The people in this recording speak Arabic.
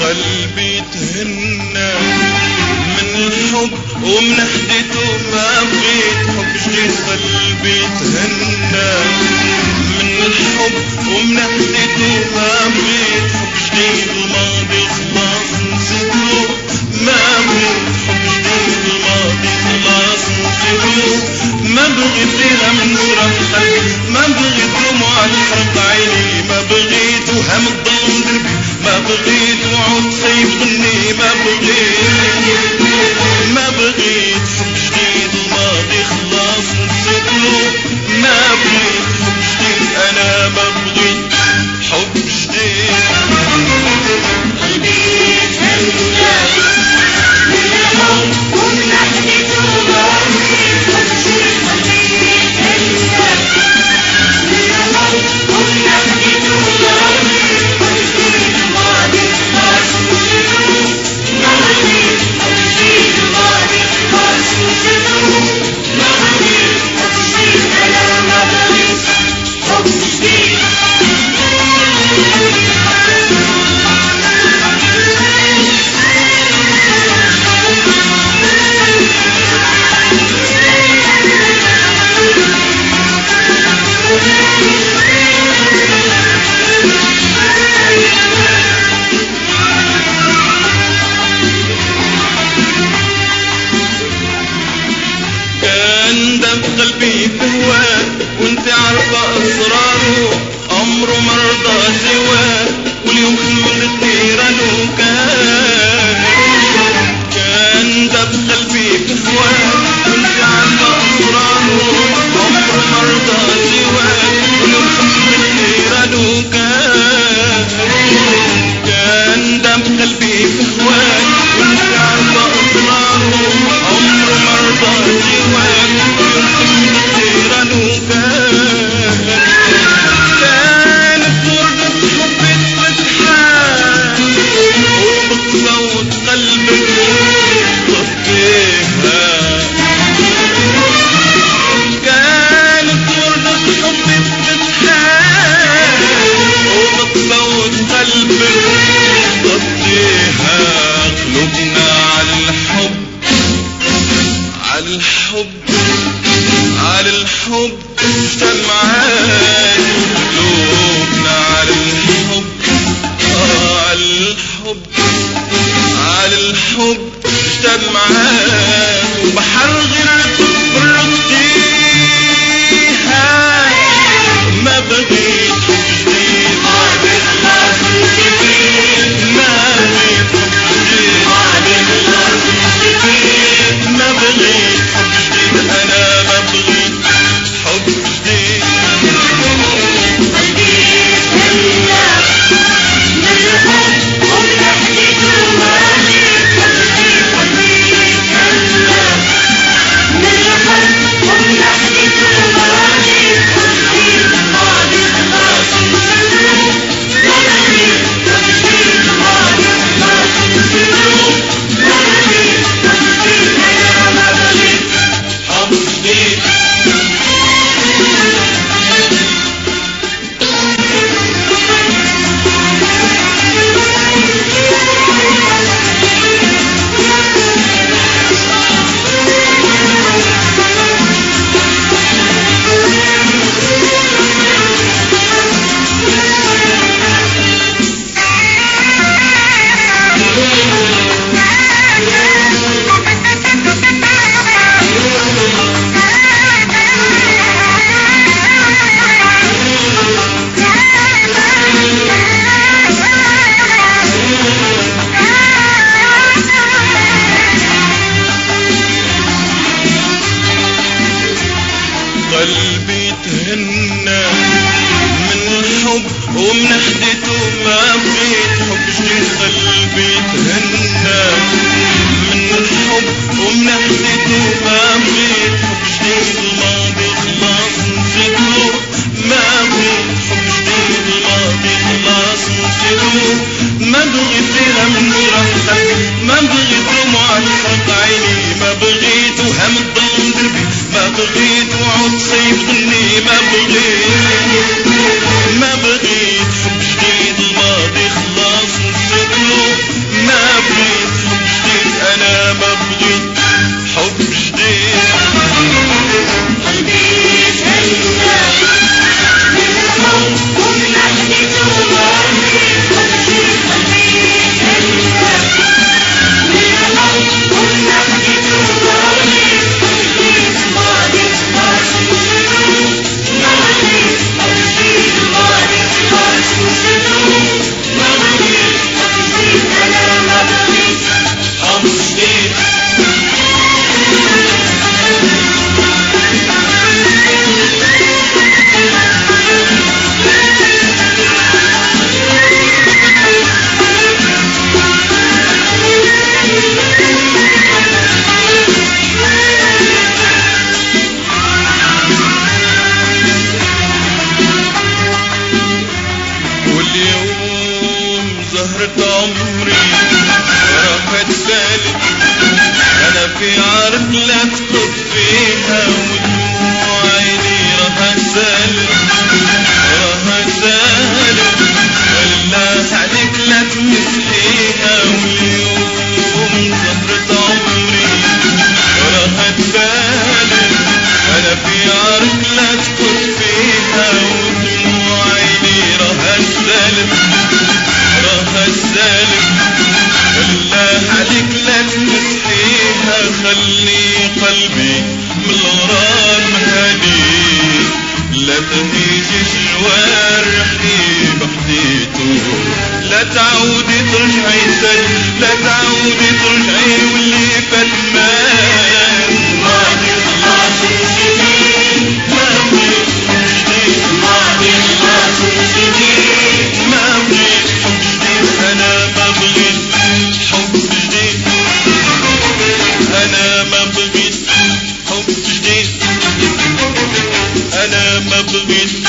قلبي تهنى من الحب ومن حدته ما بغيت حب جديد. قلبي تهنى من الحب ومن حدته ما بغيت حب جديد. الماضي خلاص نسيته ما بغيت حب جديد. الماضي خلاص نسيته ما بغيت فيها من فرح قلبي، ما بغيت دموع تحرق عيني، ما بغيت وهم تضل دربي، ما بغيت وعود خيب ظني، ما بغيت حب جديد. الماضي خلاص نسيته ما بغيت حب جديد. انا ما بغيت حب جديد. قلبي تهنى من الحب ومن حدته ما بغيت حب جديد. قلبي تهنى من الحب ومن حدته ما بغيت حب جديد. الماضي خلاص نسيته ما بغيت حب جديد. الماضي خلاص نسيته ما بغيت حب جديد. انا ما بغيت حب جديد. كان دم قلبي بهواك وانت عارفة اسراره، عمره ما رضى سواك واليوم خلتني رنوكا. كان دم قلبي بهواك وانت عارفة اسراره، عمره ما رضى سواك واليوم خلتني رنوكا. كان دم قلبي بهواك وانت عارفة اسراره، عمره ما رضى سواك واليوم خلتني رنوكا. كانت وردة حبك فتحان وبقسوة قلبك طفيها. كانت وردة حبك فتحان وبقسوة قلبك طفيها. قلوبنا عالحب عالحب اجتمعات. قلوبنا عالحب اجتمعات. وبحر غيرك برقتيها ما بغيت حب جديد. الماضي خلاص نسيته ما بغيت حب جديد. الماضي خلاص نسيته ما بغيت حب جديد. انا ما بغيت حب جديد. قلبي تهنى من الحب ومن حدته ما بغيت حب جديد. قلبي تهنى من الحب ومن حدته ما بغيت حب جديد. الماضي خلاص نسيته ما بغيت حب جديد. الماضي خلاص نسيته ما بغيت حب جديد. انا ما بغيت حب جديد. قلبي تهنى من الحب ومن حدته ما بغيت حب جديد. قلبي تهنى من الحب ومن حدته ما بغيت حب جديد. الماضي خلاص نسيته ما بغيت حب جديد. الماضي خلاص نسيته ما بغيت فيها من فرح قلبي، ما بغيت دموع تحرق عيني، ما بغيت وهم تضل دربي، ما بغيت وعود خيب ظني، ما بغيت حب جديد. الماضي خلاص نسيته عمري راح اتسالب. انا في عرض لا تخط فيها ودموع عيني راح اتسالب راح اتسالب. بالله عليك لا تمسحيها واليوم زهرة عمري راح اتسالب. انا في عرض لا تخط فيها ودموع عيني راح اتسالب راح اتسالب. بالله عليك لا تمسحيها خلي قلبي من الغرام هادي. لا تهيجي جوارحي بحديته لا تعودي ترجعي تاني لا تعودي ترجعي واللي فات مات. ماضي خلاص جديد ماضي جديد ماضي خلاص جديد ما بغيت حب جديد. انا ما بغيت حب جديد. انا ما بغيت حب جديد. انا ما بغيت